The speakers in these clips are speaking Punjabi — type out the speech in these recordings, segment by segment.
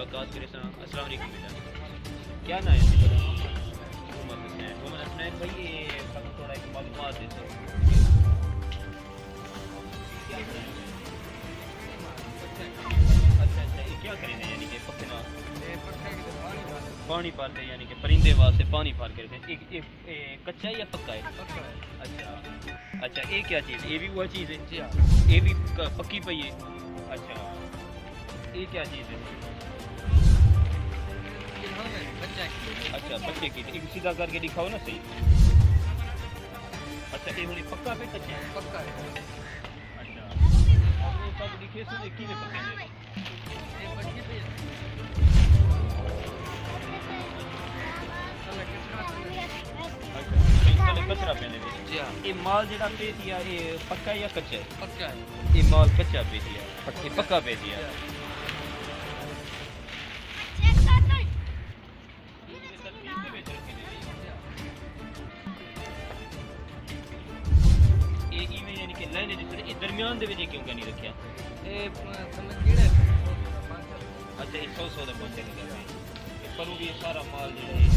ملاقات کرے سا. السلام علیکم بیٹا. کیا نام ہے تیرا؟ محمد حسین. محمد حسین بھائی یہ تھوڑا ایک معلومات دے سو. اچھا اچھا یہ کیا کریں گے یعنی کہ پکنا پانی پار کے یعنی کہ پرندے واسطے پانی پار کے کچا ہے یا پکا ہے؟ اچھا اچھا یہ کیا چیز ہے؟ یہ بھی وہ چیز ہے یہ بھی پکی پئی ہے. اچھا یہ کیا چیز ہے؟ اچھا بچے کی ایک سیدھا کر کے دکھاؤ نا صحیح. اچھا یہ ہونی پکا پہ کچا ہے؟ پکا ہے. اچھا اب وہ سب دکھے سو ایک ہی میں پکیں گے. کچرا پہنے یہ مال جڑا پہ دیا یہ پکا یا کچا ہے؟ پکا ہے. یہ مال کچا پہ دیا یہ پکا پہ دیا. یعنی کہ لائن درمیان دے وچ کیوں نہیں رکھیا؟ اچھا یہ 100 دا پہنچے گا پرو بھی سارا مال جڑا ہے.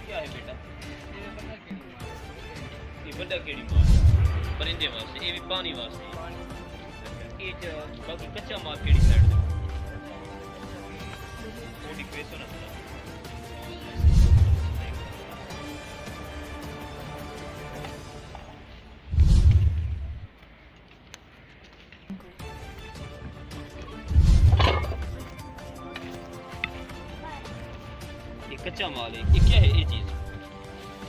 کیا ہے بیٹا یہ بڑا کیڑی مال پرندے واسطے یہ بھی پانی واسطے. یہ باقی کچا مال کیڑی سائڈ دے وہ ڈکویسو نا کچا مال ہے. یہ کیا ہے یہ چیز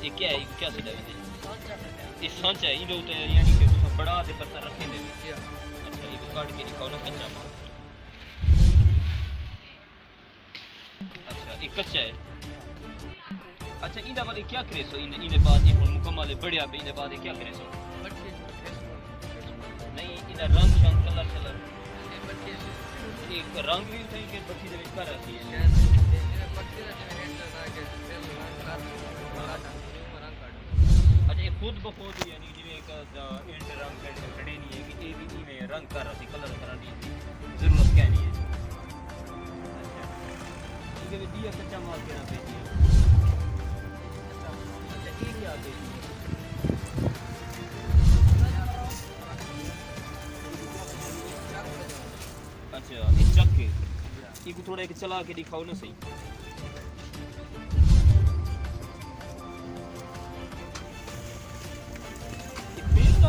یہ کیا ہے کیا سڈا یہ سانچا ہے یہ یعنی کہ بڑا دے پتھر رکھیں دے. اچھا یہ کاٹ کے دکھاؤ نا کچا مال. اچھا یہ کچا ہے. اچھا ان بعد کیا کرے سو ان بعد یہ مکمل بڑھیا پہ ان بعد کیا کرے سو نہیں ان رنگ شنگ کلر شلر ایک رنگ بھی تھی کہ بچی دے کر رہی ہے. اچھا یہ خود بخود یعنی جی ایک اینڈ رنگ کھڑے نہیں ہے کہ یہ بھی میں رنگ کر رہا تھی کلر کرانی ضرورت کیا نہیں ہے. اچھا ٹھیک ہے دیا کچا مال کہنا پہ اچھا یہ کیا پہ اچھا یہ چک کے یہ کو تھوڑا ایک چلا کے دکھاؤ نا صحیح.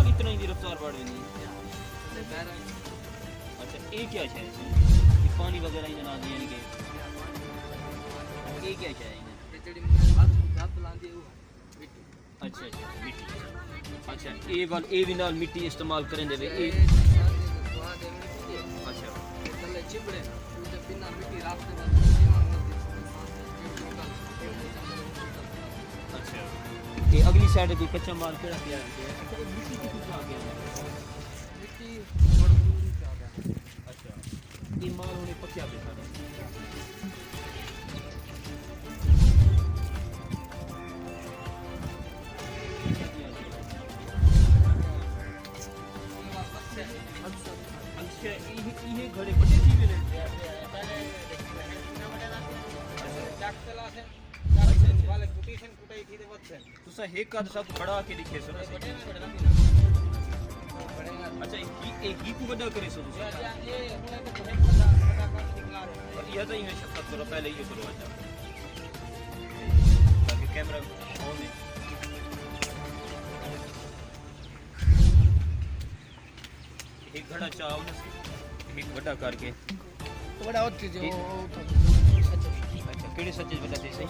اتنا ہی رفتار بڑھ رہی ہے. اچھا یہ کیا ہے یہ پانی وغیرہ ہی بنا دیا کہ یہ کیا ہے؟ اچھا اچھا مٹی. اچھا یہ بھی نال مٹی استعمال کریں دے. اچھا اچھا یہ اگلی سائڈ کوئی کچا مال کیڑا پیا ہے؟ مٹی کتنی آ گیا مٹی اچھا یہ مال ہونے پکیا پہ سارا. اچھا یہ گھڑے بڑے تھی بھی تسا ایک آدھ سب بڑا کے لکھے سو. اچھا ایک ہی کو بڑا کرے سو یہ تو ہی میں شفت کرو پہلے یہ کرو. اچھا تاکہ کیمرہ آن ہے. ایک گھڑا چاہو نا ایک بڑا کر کے بڑا ہوتی جو. اچھا کیڑے سچے بڑا تھی صحیح.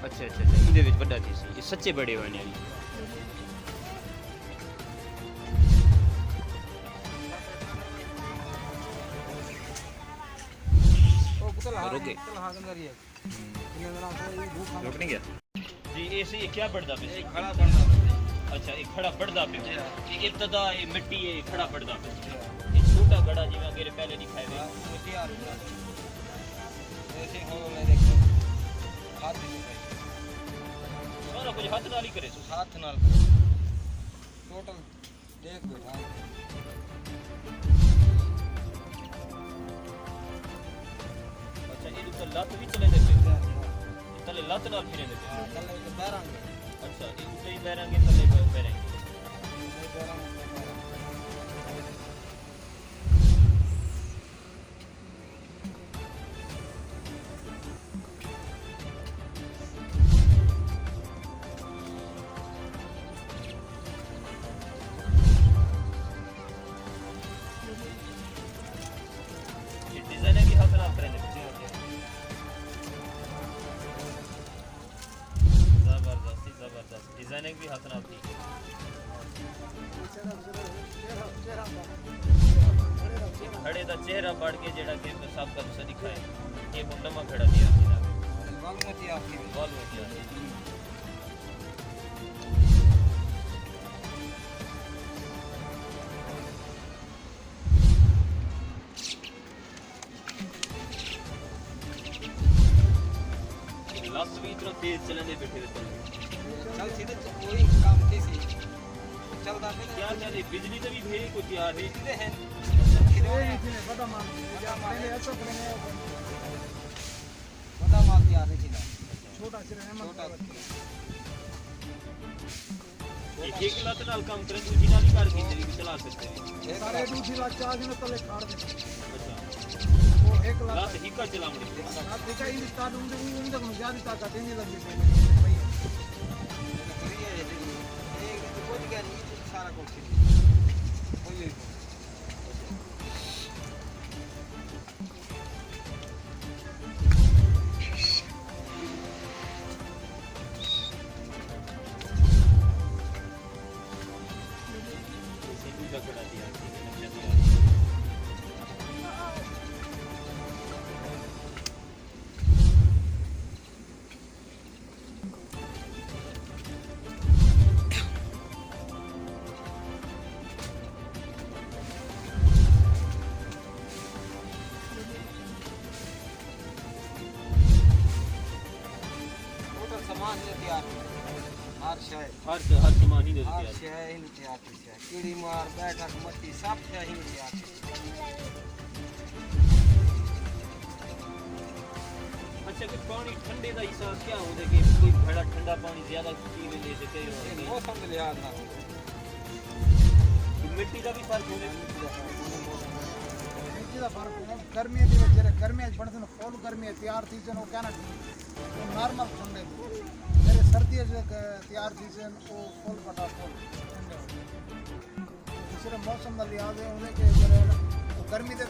اچھا اچھا اچھا ان دے وچ بڑا تھی یہ سچے بڑے ہونے والی. روکے روک نہیں گیا جی ایسے یہ کیا بڑھتا پہ کھڑا بڑھتا. اچھا یہ کھڑا بڑھتا پہ یہ ابتدا یہ مٹی ہے کھڑا بڑھتا پہ. یہ چھوٹا گڑا جی وغیرہ پہلے دکھائے گا ایسے ہو میں دیکھو ہاتھ سارا ਕੁਝ ਹੱਥ ਨਾਲ ਹੀ ਕਰੇ ਸੋ ਹੱਥ ਨਾਲ ਟੋਟਲ ਦੇਖ ਬੈਠਾ ਅੱਛਾ ਇਹ ਤਾਂ ਲੱਤ ਵੀ ਚਲੇ ਜਾਂਦੇ ਤਲੇ ਲੱਤ ਨਾਲ ਫਿਰੇ ਦੇ ਥੱਲੇ ਬੈਰਾਂਗੇ ਅੱਛਾ ਇਹ ਉੱਤੇ ਹੀ ਬੈਰਾਂਗੇ ਥੱਲੇ ਬੈਰਾਂਗੇ डिजाइनिंग भी हाथ नाल थी खड़े दा चेहरा पढ़ के जेड़ा के सब का तुसा दिखाए ये मुंडमा खड़ा दिया वालमती आखी लास्ट भी इतना तेज चलने दे बैठे थे चल सीधे कोई काम कैसे चलता है क्या क्या दे बिजली तो भी भेज को तैयार है सीधे हैं बड़ा माल तैयार है छोटा छोटा एक लात नाल काम करे दूसरी नाल ही कर के भी चला सकते हैं सारे दूसरी लात चार्ज में तले काट दे अच्छा वो एक लात ही का चलावनी आप देखा इन स्टार्ट उनसे ज्यादा ताकत नहीं लगती सारा कुछ खड़ा दिया नक्शा दिया सामान है तैयार हर शय हर सामान ही दे हर दिया शय ही तैयार है कीड़ी मार बैठक मस्ती सब शय ही तैयार है अच्छा कि पानी ठंडे का हिसाब क्या होता कि कोई बड़ा ठंडा पानी ज्यादा पी लेने से कई होते मौसम के लिहाज ना हो मिट्टी का भी फर्क होता है गर्मी दी वजह गर्मी आज पड़ते फुल गर्मी तैयार सीजन वो क्या ना नॉर्मल ठंडे मेरे सर्दी तैयार सीजन वो फुल बटा फुल ठंडे दूसरे मौसम का लिहाज है उन्हें के गर्मी दे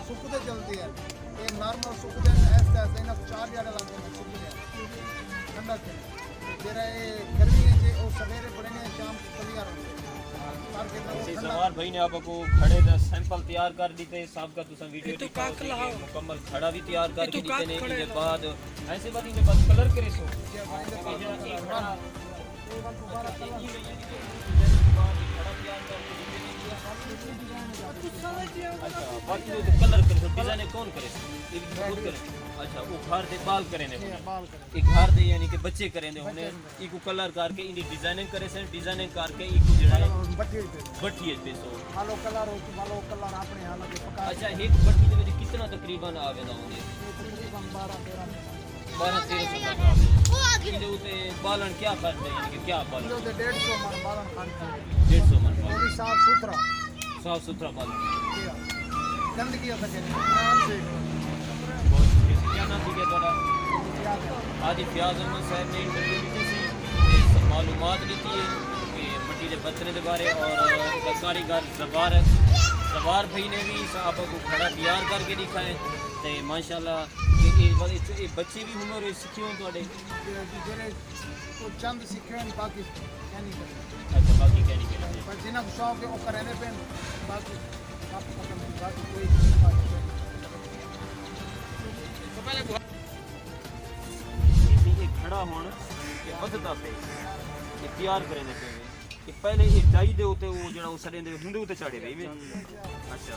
सुकते जल्दी है ये नॉर्मल सुकते ऐसे ऐसे इन्हें 4 ज्यादा लगते हैं सुकते ठंडा के जरा ये गर्मी है वो सवेरे पड़ेंगे शाम को तैयार होंगे सवार भाई ने आपको खड़े का सैंपल तैयार कर दी थे साहब का तुसा वीडियो मुकम्मल खड़ा भी तैयार करके दी ने के बाद ऐसे बात इनके बाद कलर करे सो अच्छा बाकी तो कलर करे डिजाइन कौन करे ये खुद करे अच्छा वो घर दे बाल करे ने एक घर दे यानी कि बच्चे करे ने होने इको कलर करके इन डिजाइनिंग करे से डिजाइनिंग करके इको जेड़ा है भट्टी पे सो मालो कलर अपने हाल के पका अच्छा एक भट्टी दे विच कितना तकरीबन आवेदा होंगे तकरीबन 12-13 वो आगे इनके उते बालन क्या करते हैं यानी कि क्या बालन 150 मन बालन खाते 150 मन वो भी साफ सुथरा बालन गंदगी होता है क्या नाम है तुम्हारा आदि फयाज अहमद साहब ने इंटरव्यू दी थी मालूमात दी थी कि मट्टी के बर्तन के बारे और कारीगर जवार भाई ने भी साहब को खड़ा तैयार करके दिखाए तो माशाल्लाह ये बच्चे भी हुनर सीखे हो थोड़े चंद सीखे बाकी क्या नहीं करते अच्छा बाकी क्या नहीं करते पर जिन्हें शौक है वो करने पे बाकी बाकी कोई खड़ा होना ये बदता पे ये तैयार करने पे कि पहले ये डाई दे उते वो जड़ा सड़े दे हुंदे उते चढ़े रही अच्छा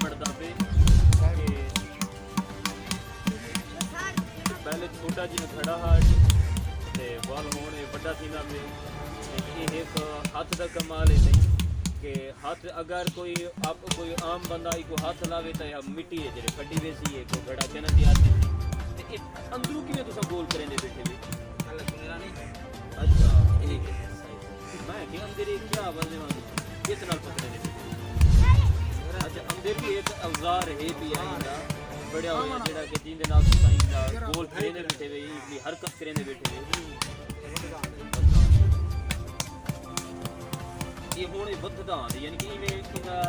پڑتا پہ کہ پہلے چھوٹا جی کھڑا ہاٹ تے وال ہونے بڑا تھینا پہ یہ ایک ہاتھ کا کمال ہے نہیں کہ ہاتھ اگر کوئی آپ کوئی عام بندہ کو ہاتھ لاوے تو مٹی ہے جڑے کھڈی ویسی ہے کوئی گھڑا کہنا تیار نہیں تے اندروں کیویں تساں گول کریں دے بیٹھے ہوئے اچھا ٹھیک ہے میں کہ اندر کیا بننے والی کس نال پکڑے دے اچھا اندر بھی ایک اوزار ہے بھی آئیندا بڑا ہویا جڑا کہ جین دے نال تساں گول کریں دے بیٹھے ہوئے اپنی حرکت کریں دے بیٹھے ہوئے یہ ہونے بدھدا ہے یعنی کہ ایویں کیندا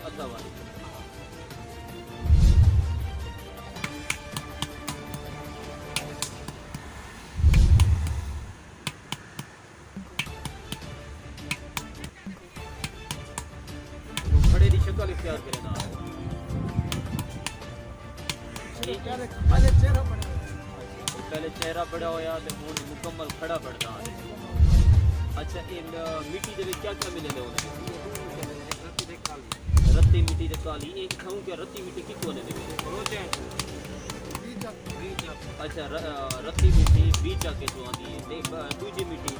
ادھا والی بڑے دی شکل اختیار کرے نا پہلے چہرہ بنے پہلے چہرہ بڑا ہویا تے ہن مکمل کھڑا بڑھدا ہے اچھا یہ مٹی دے وچ کیا کیا ملے ہونے رتی مٹی تے کالی یہ کھاؤں کہ رتی مٹی کتوں نے دے اچھا رتی مٹی بیچا کے تو آندی ہے تے دوجی مٹی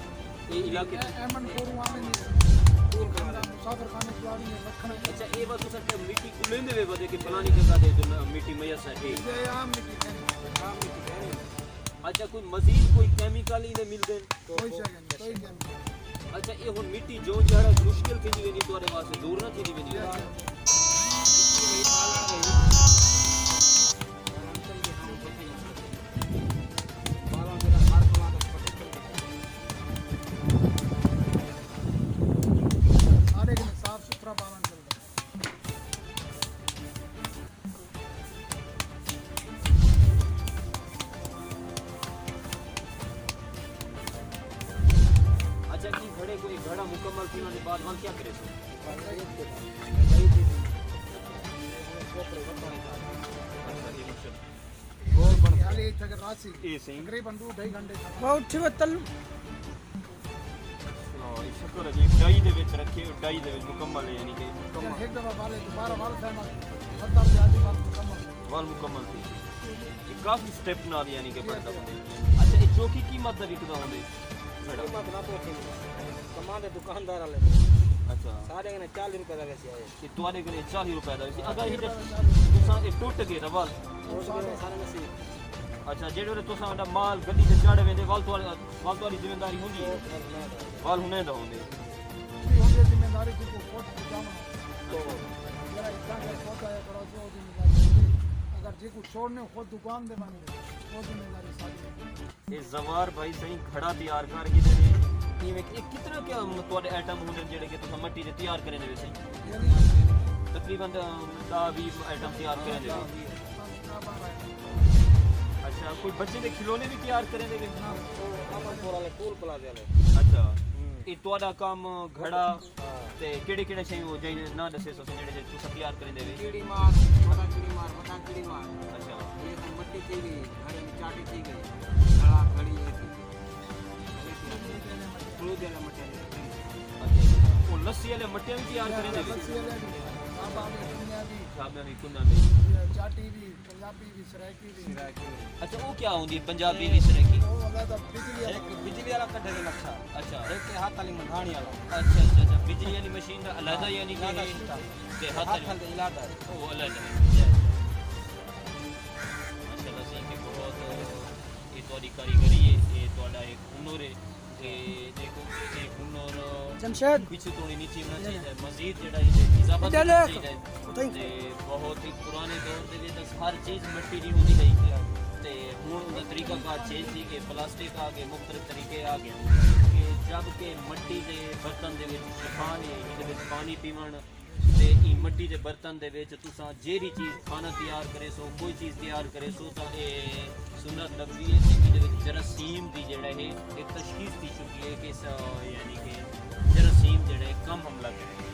یہ علاقے ایمن پورو آنے مسافر خانے کو آنے رکھنا اچھا یہ بات تساں کہ مٹی کو لیندے وے ودے کہ فلانی جگہ دے تو مٹی میسر ہے یہ عام مٹی ہے اچھا کوئی مزید کوئی کیمیکل ہی مل دین کوئی شے نہیں کوئی نہیں اچھا یہ ہن مٹی جو جڑا مشکل تھی وینی تواڈے واسطے دور نہ تھی وینی سارے کے صاف ستھرا پالن کرو اچھا کی گھڑے کوئی گھڑا مکمل تھی ہونے بعد وہاں کیا کرے سو خالی تک راسی یہ صحیح تقریباً 2.5 گھنٹے بہت ٹھیک تل شکر ہے جی ڈائی دے وچ رکھے ڈائی دے وچ مکمل ہے یعنی کہ ایک دفعہ والے دوبارہ وال فیمس 70 زیادہ وال مکمل وال مکمل تھی یہ کافی سٹیپ نال یعنی کہ پڑتا اچھا یہ چوکی قیمت دا وکدا ہوندے کمان دے دکاندار والے اچھا سارے نے 40 روپے دا ویسی آئے یہ تواڈے کنے 40 روپے دا سی اگر یہ تساں یہ ٹوٹ گئے دا وال سارے نصیب اچھا جڑے ویلے تساں دا مال گڈی تے چاڑے ویندے وال تواڈی ذمہ داری ہوندی ہے وال ہونے دا ہوندے ہوں ذمہ داری کو کوٹ جانا میرا اتنا کا ہوتا ہے بڑا جو ذمہ داری اگر جی کو چھوڑنے خود دکان دے بنے وہ ذمہ داری ساری یہ زوار بھائی صحیح کھڑا تیار کر کے دے ایویں کہ کتنا کیا تواڈے آئٹم ہوندے جڑے کہ تساں مٹی دے تیار کرے دے صحیح تقریباً 10-20 آئٹم تیار کرے دے اچھا کوئی بچے دے کھلونے بھی تیار کرے دے پول پلازے والے اچھا یہ تواڈا کام گھڑا تے کیڑے کیڑے شے ہو جائیں نہ دسے سو جڑے تساں تیار کرے دے کیڑی مار بڑا کیڑی مار اچھا یہ مٹی تھی گئی گھڑے میں چاٹی تھی گئی گھڑا گھڑی ہے کلو دے مٹی اچھا وہ لسی والے مٹیاں بھی تیار کرے دے شامل بھی کنا میں چاٹی بھی پنجابی بھی سرائکی بھی اچھا وہ کیا ہوندی پنجابی بھی سرکی وہ علیحدہ بجلی ایک بجلی والا کٹے دے نقشہ اچھا ایک ہاتھ والی منگانی والا اچھا اچھا اچھا بجلی والی مشین دا علیحدہ یعنی کہ علیحدہ تے ہاتھ ہاتھ والی دے علاقہ ہے وہ علیحدہ ماشاءاللہ سی کہ بہت یہ تواڈی کاریگری ہے یہ تواڈا ایک ہنر ہے کہ دیکھو ایک ہنر جمشید پیچھے تھوڑی نیچے ہونا چاہیے مزید جڑا یہ اضافہ کرنا چاہیے تے بہت ہی پرانے دور دے وچ ہر چیز مٹی دی ہوندی ہے تے ہن دا طریقہ کار چینج تھی کہ پلاسٹک آ گئے مختلف طریقے آ گئے کہ جب کہ مٹی دے برتن دے وچ شفا ہے دے وچ پانی پیون تے ای مٹی دے برتن دے وچ تساں جیڑی چیز کھانا تیار کرے سو کوئی چیز تیار کرے سو تا اے سنت نبوی ہے دے وچ جراثیم دی جڑا ہے ایک تشخیص دی چکی ہے کہ یعنی کہ جراثیم جڑا ہے کم حملہ کرے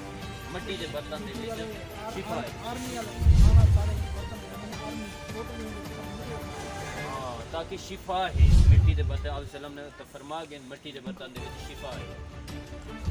مٹی دے برتن دے وچ شفا ہے آرمی والے کھانا سارے برتن آرمی ٹوٹل تاکہ شفا ہے مٹی دے برتن علیہ السلام نے فرما گئے مٹی دے برتن دے وچ شفا ہے